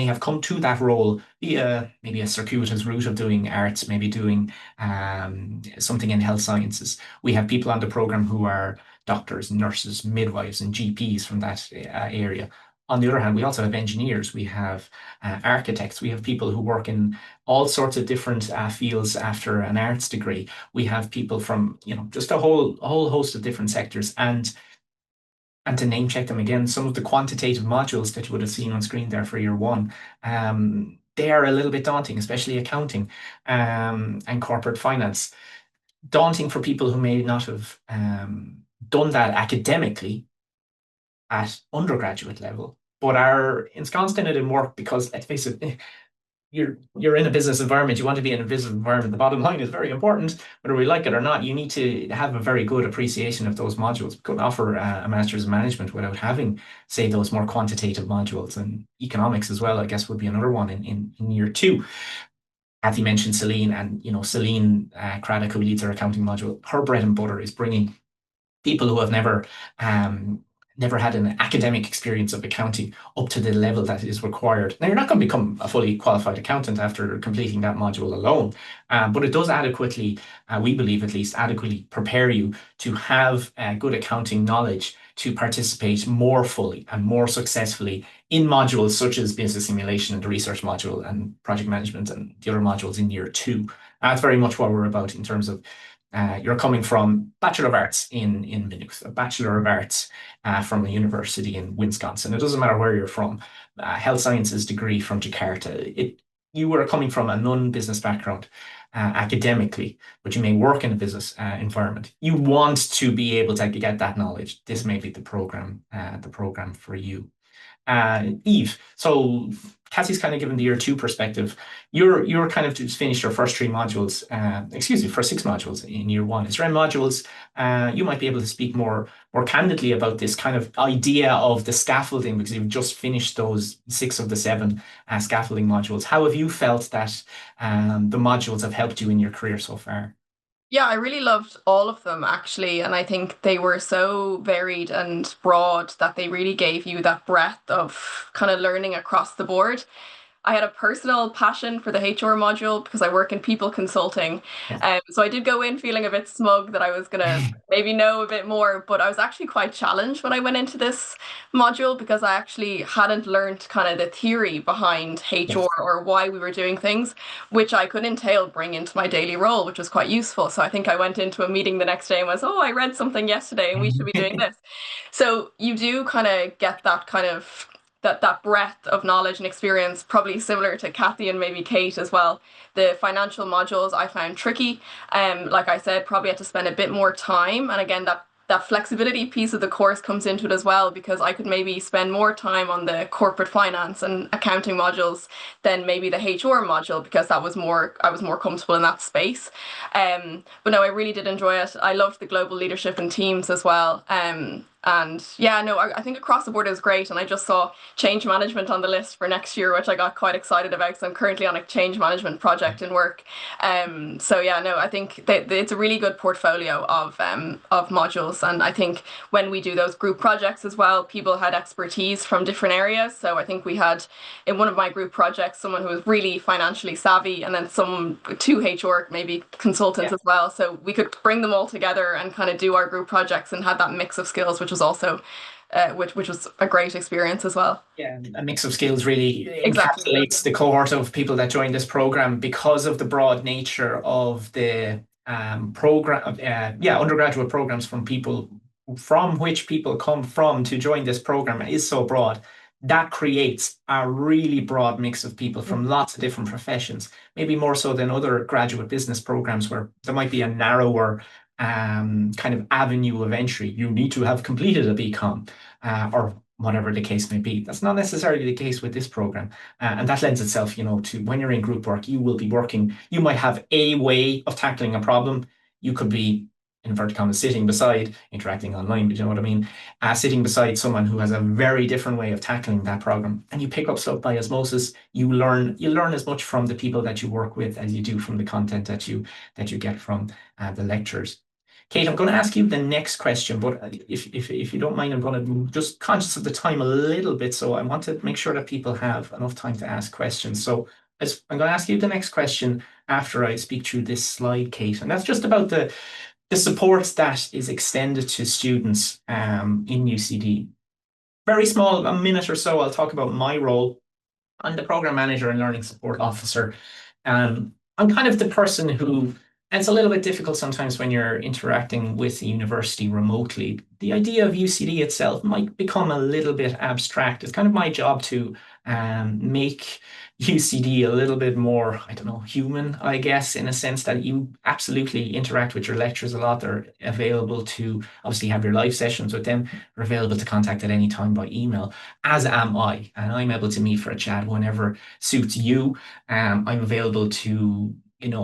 Speaker 1: have come to that role via maybe a circuitous route of doing arts, maybe doing something in health sciences. We have people on the program who are doctors, nurses, midwives, and GPs from that area. On the other hand, we also have engineers, we have architects, we have people who work in all sorts of different fields after an arts degree. We have people from, just a whole host of different sectors. And to name check them again, some of the quantitative modules that you would have seen on screen there for year one, they are a little bit daunting, especially accounting and corporate finance. Daunting for people who may not have done that academically at undergraduate level, but are ensconced in it in work because, let's face it, you're in a business environment. You want to be in a business environment. The bottom line is very important, whether we like it or not. You need to have a very good appreciation of those modules. We couldn't offer a master's in management without having, say, those more quantitative modules, and economics as well, I guess, would be another one in year two. Kathy mentioned Celine, and Celine Craddock, who leads our accounting module. Her bread and butter is bringing people who have never had an academic experience of accounting up to the level that is required. Now, you're not going to become a fully qualified accountant after completing that module alone, but it does adequately, we believe at least, adequately prepare you to have good accounting knowledge to participate more fully and more successfully in modules such as business simulation and the research module and project management and the other modules in year two. That's very much what we're about in terms of you're coming from Bachelor of Arts in Maynooth, a Bachelor of Arts from a university in Wisconsin. It doesn't matter where you're from. Health Sciences degree from Jakarta. You were coming from a non-business background academically, but you may work in a business environment. You want to be able to get that knowledge. This may be the program for you. Eve, so Cassie's kind of given the year two perspective. You're kind of just finished your first three modules, first six modules in year one. Is there any modules you might be able to speak more candidly about this kind of idea of the scaffolding, because you've just finished those 6 of the 7 scaffolding modules. How have you felt that the modules have helped you in your career so far?
Speaker 2: Yeah, I really loved all of them actually, and I think they were so varied and broad that they really gave you that breadth of kind of learning across the board. I had a personal passion for the HR module because I work in people consulting. So I did go in feeling a bit smug that I was going to maybe know a bit more, but I was actually quite challenged when I went into this module because I actually hadn't learned kind of the theory behind HR or why we were doing things, which I could entail bring into my daily role, which was quite useful. So I think I went into a meeting the next day and was, oh, I read something yesterday and we should be doing this. So you do kind of get that kind of that breadth of knowledge and experience, probably similar to Kathy and maybe Kate as well. The financial modules I found tricky. Like I said, probably had to spend a bit more time. And again, that flexibility piece of the course comes into it as well, because I could maybe spend more time on the corporate finance and accounting modules than maybe the HR module, because I was more comfortable in that space. But no, I really did enjoy it. I loved the global leadership and teams as well. And yeah, no, I think across the board it was great. And I just saw change management on the list for next year, which I got quite excited about because I'm currently on a change management project in work. So yeah, no, I think it's a really good portfolio of modules. And I think when we do those group projects as well, people had expertise from different areas. So I think we had in one of my group projects someone who was really financially savvy, and then two HR maybe consultants as well. So we could bring them all together and kind of do our group projects and had that mix of skills, which was also which was a great experience as well.
Speaker 1: Yeah, a mix of skills really
Speaker 2: Exactly.
Speaker 1: encapsulates the cohort of people that join this program because of the broad nature of the undergraduate programs from which people come from to join this program is so broad. That creates a really broad mix of people from lots of different professions, maybe more so than other graduate business programs where there might be a narrower kind of avenue of entry. You need to have completed a BCom or whatever the case may be. That's not necessarily the case with this program. And that lends itself, to when you're in group work, you will be working, you might have a way of tackling a problem. You could be, in inverted commas, sitting beside, interacting online, but you know what I mean? Sitting beside someone who has a very different way of tackling that problem. And you pick up stuff by osmosis. You learn as much from the people that you work with as you do from the content that you get from the lectures. Kate, I'm going to ask you the next question, but if you don't mind, I'm going to just conscious of the time a little bit, so I want to make sure that people have enough time to ask questions. So I'm going to ask you the next question after I speak through this slide, Kate, and that's just about the support that is extended to students in UCD. Very small, a minute or so, I'll talk about my role. I'm the program manager and learning support officer. I'm kind of the person who, and it's a little bit difficult sometimes when you're interacting with the university remotely. The idea of UCD itself might become a little bit abstract. It's kind of my job to make UCD a little bit more, I don't know, human, I guess, in a sense that you absolutely interact with your lecturers a lot. They're available to obviously have your live sessions with them. They're available to contact at any time by email, as am I. And I'm able to meet for a chat whenever suits you. I'm available to,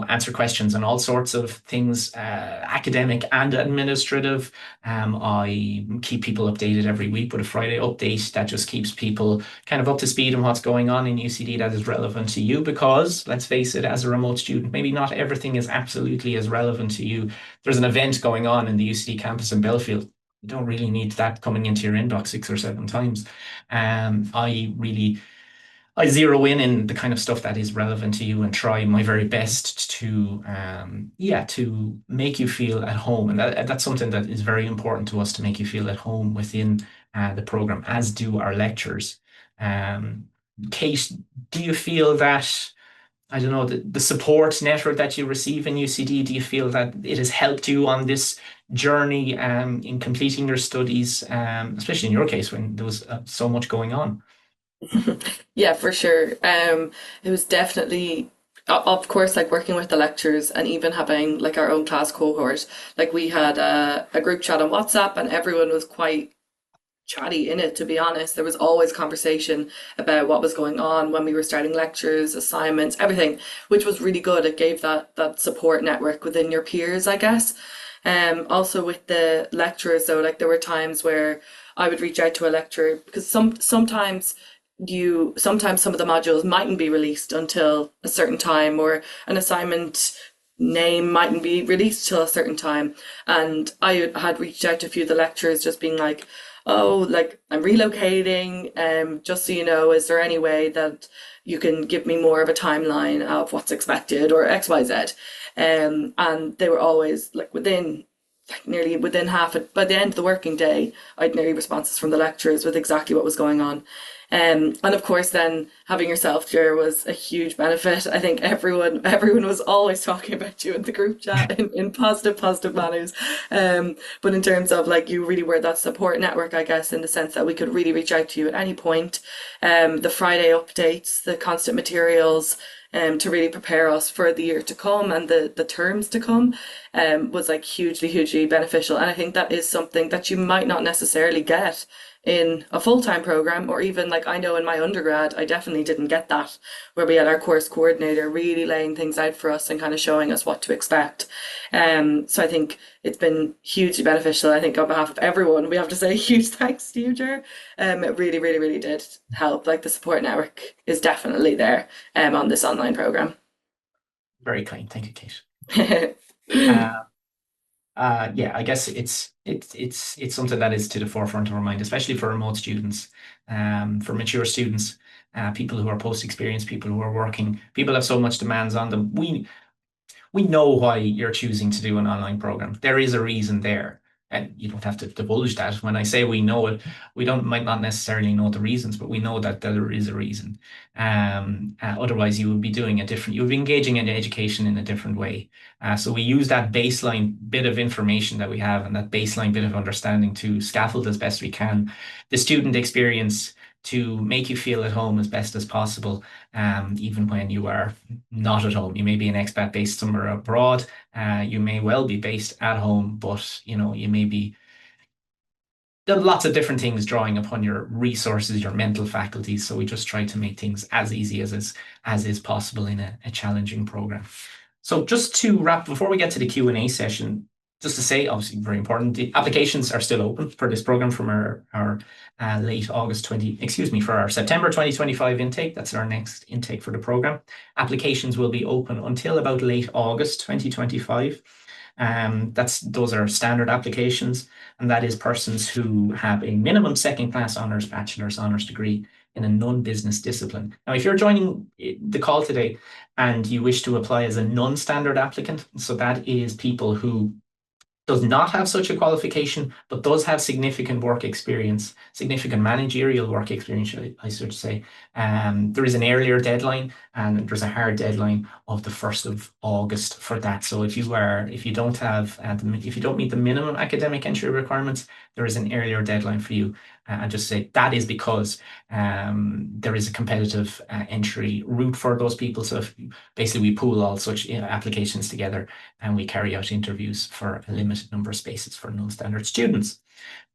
Speaker 1: answer questions on all sorts of things, academic and administrative. I keep people updated every week with a Friday update that just keeps people kind of up to speed on what's going on in UCD that is relevant to you, because let's face it, as a remote student, maybe not everything is absolutely as relevant to you. There's an event going on in the UCD campus in Belfield. You don't really need that coming into your inbox 6 or 7 times. I zero in the kind of stuff that is relevant to you and try my very best to to make you feel at home. And that's something that is very important to us, to make you feel at home within the program, as do our lectures. Kate, do you feel that, I don't know, the support network that you receive in UCD, do you feel that it has helped you on this journey in completing your studies, especially in your case when there was so much going on?
Speaker 4: Yeah, for sure. It was definitely, of course, like working with the lectures and even having like our own class cohort. Like we had a group chat on WhatsApp and everyone was quite chatty in it, to be honest. There was always conversation about what was going on when we were starting lectures, assignments, everything, which was really good. It gave that support network within your peers, I guess. Also with the lecturers though, like there were times where I would reach out to a lecturer because sometimes some of the modules mightn't be released until a certain time, or an assignment name mightn't be released till a certain time. And I had reached out to a few of the lecturers just being like, oh, like I'm relocating, just so you know, is there any way that you can give me more of a timeline of what's expected or XYZ? And they were always like nearly within by the end of the working day, I'd nearly responses from the lecturers with exactly what was going on. And of course, then having yourself there was a huge benefit. I think everyone was always talking about you in the group chat in positive manners. But in terms of like, you really were that support network, I guess, in the sense that we could really reach out to you at any point. The Friday updates, the constant materials, to really prepare us for the year to come and the terms to come, was like hugely beneficial. And I think that is something that you might not necessarily get in a full-time program, or even like I know in my undergrad, I definitely didn't get that, where we had our course coordinator really laying things out for us and kind of showing us what to expect. So I think it's been hugely beneficial. I think on behalf of everyone, we have to say a huge thanks to you, Jer. It really did help. Like the support network is definitely there on this online program.
Speaker 1: Very kind. Thank you, Kate. Yeah, I guess it's something that is to the forefront of our mind, especially for remote students, for mature students, people who are post-experienced, people who are working. People have so much demands on them. We know why you're choosing to do an online program. There is a reason there, and you don't have to divulge that. When I say we know it, we might not necessarily know the reasons, but we know that there is a reason. Otherwise, you would be doing you would be engaging in education in a different way. So we use that baseline bit of information that we have and that baseline bit of understanding to scaffold as best we can the student experience, to make you feel at home as best as possible, even when you are not at home. You may be an expat based somewhere abroad. You may well be based at home, but you may be. There are lots of different things drawing upon your resources, your mental faculties. So we just try to make things as easy as is possible in a challenging program. So just to wrap, before we get to the Q&A session, just to say, obviously very important, the applications are still open for this program from our for our September 2025 intake. That's our next intake for the program. Applications will be open until about late August 2025. Those are standard applications, and that is persons who have a minimum second class honours, bachelor's honours degree in a non-business discipline. Now, if you're joining the call today and you wish to apply as a non-standard applicant, so that is people who does not have such a qualification, but does have significant work experience, significant managerial work experience, I should say. There is an earlier deadline and there's a hard deadline of the 1st of August for that. So if you don't meet the minimum academic entry requirements, there is an earlier deadline for you. And just say that is because there is a competitive entry route for those people. So if basically we pool all such applications together and we carry out interviews for a limited number of spaces for non-standard students.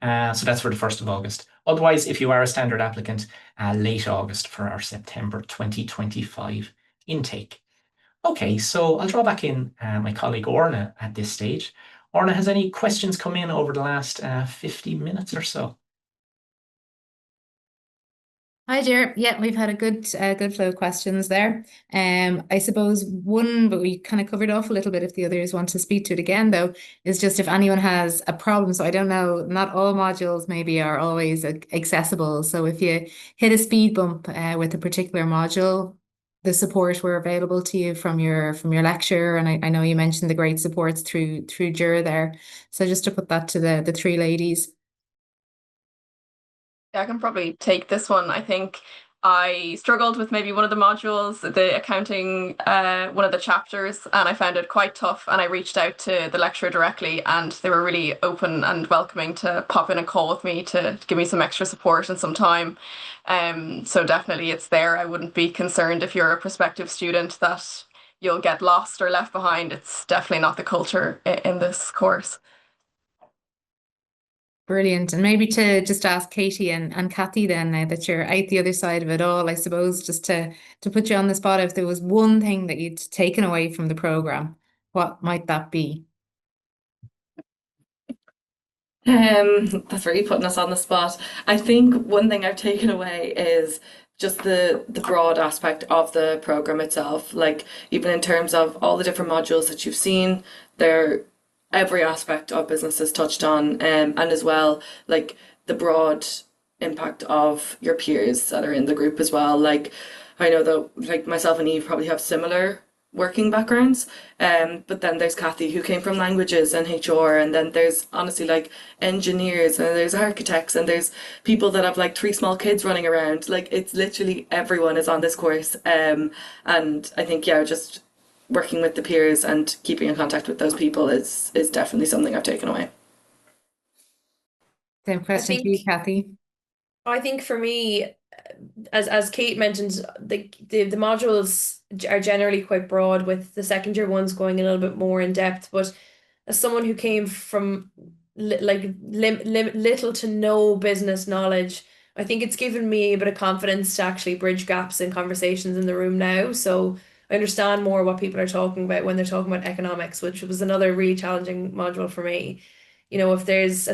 Speaker 1: So that's for the 1st of August. Otherwise, if you are a standard applicant, late August for our September 2025 intake. Okay, so I'll draw back in my colleague Orna at this stage. Orna, has any questions come in over the last 50 minutes or so?
Speaker 5: Hi, Jer. Yeah, we've had a good flow of questions there. I suppose one, but we kind of covered off a little bit if the others want to speak to it again, though, is just if anyone has a problem. So I don't know, not all modules maybe are always accessible. So if you hit a speed bump with a particular module, the support were available to you from your lecturer. And I know you mentioned the great supports through Jer there. So just to put that to the three ladies.
Speaker 2: Yeah, I can probably take this one. I think I struggled with maybe one of the modules, the accounting, one of the chapters, and I found it quite tough. And I reached out to the lecturer directly, and they were really open and welcoming to pop in a call with me to give me some extra support and some time. So definitely it's there. I wouldn't be concerned if you're a prospective student that you'll get lost or left behind. It's definitely not the culture in this course.
Speaker 5: Brilliant. And maybe to just ask Katie and Kathy then, now that you're out the other side of it all, I suppose, just to put you on the spot, if there was one thing that you'd taken away from the program, what might that be?
Speaker 4: That's really putting us on the spot. I think one thing I've taken away is just the broad aspect of the program itself. Like even in terms of all the different modules that you've seen, there every aspect of business is touched on, and as well like the broad impact of your peers that are in the group as well. Like I know that like myself and Eve probably have similar working backgrounds, but then there's Kathy who came from languages and HR, and then there's honestly like engineers and there's architects and there's people that have like three small kids running around. Like it's literally everyone is on this course, and I think yeah, just working with the peers and keeping in contact with those people is definitely something I've taken away.
Speaker 5: Same question to you, Kathy.
Speaker 3: I think for me, as Kate mentioned, the modules are generally quite broad, with the second year ones going a little bit more in depth. But as someone who came from little to no business knowledge, I think it's given me a bit of confidence to actually bridge gaps in conversations in the room now. So I understand more what people are talking about when they're talking about economics, which was another really challenging module for me. You know, if there's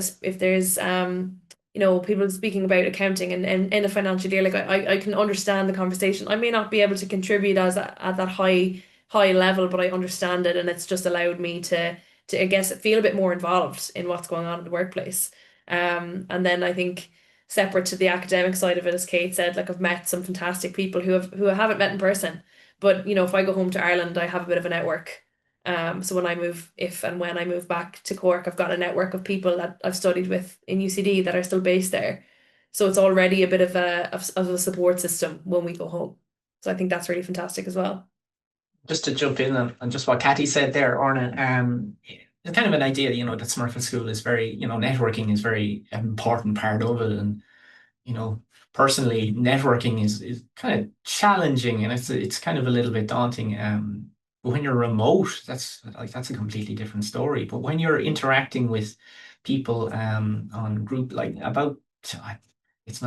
Speaker 3: you know, people speaking about accounting and in a financial year, like I can understand the conversation. I may not be able to contribute at that high level, but I understand it, and it's just allowed me to I guess feel a bit more involved in what's going on in the workplace. And then I think separate to the academic side of it, as Kate said, like I've met some fantastic people who I haven't met in person. But you know, if I go home to Ireland, I have a bit of a network. So when I move, if and when I move back to Cork, I've got a network of people that I've studied with in UCD that are still based there. So it's already a bit of a support system when we go home. So I think that's really fantastic as well.
Speaker 1: Just to jump in on just what Kathy said there, Orna, it's kind of an idea, you know, that Smurfit School is very, you know, networking is very important part of it. And, you know, personally, networking is kind of challenging, and it's kind of a little bit daunting. But when you're remote, that's a completely different story. But when you're interacting with people on group, like it's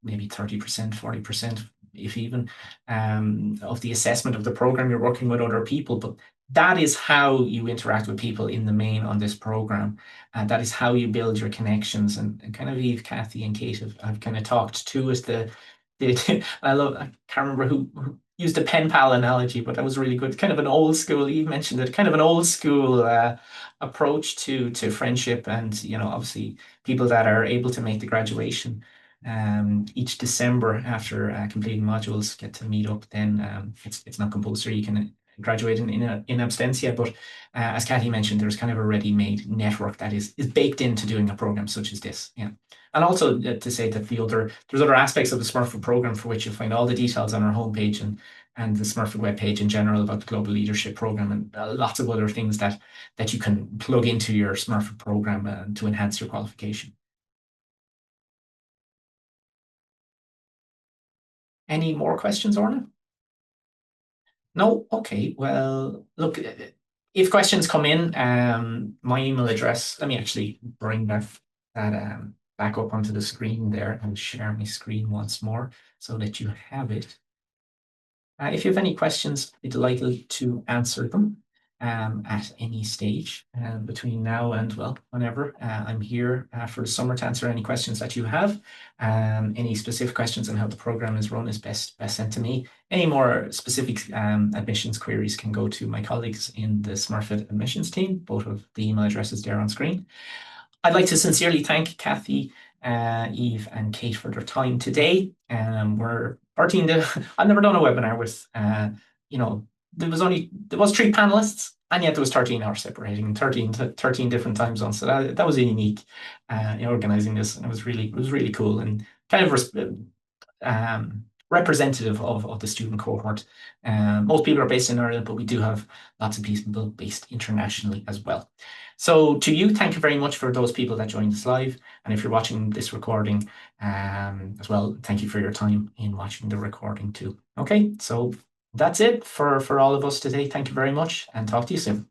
Speaker 1: maybe 30%, 40%, if even, of the assessment of the program, you're working with other people. But that is how you interact with people in the main on this program. And that is how you build your connections. And kind of Eve, Kathy, and Kate have kind of talked to us. I can't remember who used the pen pal analogy, but that was really good. Kind of an old school, Eve mentioned it, kind of an old school approach to friendship. And, you know, obviously people that are able to make the graduation each December after completing modules get to meet up. Then it's not compulsory. You can graduate in absentia, but as Kathy mentioned, there's kind of a ready-made network that is baked into doing a program such as this. Yeah. And also to say that there's other aspects of the Smurfit program for which you'll find all the details on our homepage and the Smurfit webpage in general about the Global Leadership Program, and lots of other things that you can plug into your Smurfit program to enhance your qualification. Any more questions, Orna? No? Okay, well, look, if questions come in, my email address, let me actually bring that back up onto the screen there and share my screen once more so that you have it. If you have any questions, I'd be delighted to answer them at any stage between now and, well, whenever. I'm here for the summer to answer any questions that you have. Any specific questions on how the program is run is best sent to me. Any more specific admissions queries can go to my colleagues in the Smurfit admissions team. Both of the email addresses there on screen. I'd like to sincerely thank Kathy, Eve, and Kate for their time today. We're starting to. I've never done a webinar with, there was 3 panelists, and yet there was 13 hours separating 13 different time zones. So that was unique in organizing this, and it was really cool and kind of representative of the student cohort. Most people are based in Ireland, but we do have lots of people based internationally as well. So to you, thank you very much for those people that joined us live. And if you're watching this recording as well, thank you for your time in watching the recording too. Okay, so that's it for all of us today. Thank you very much and talk to you soon.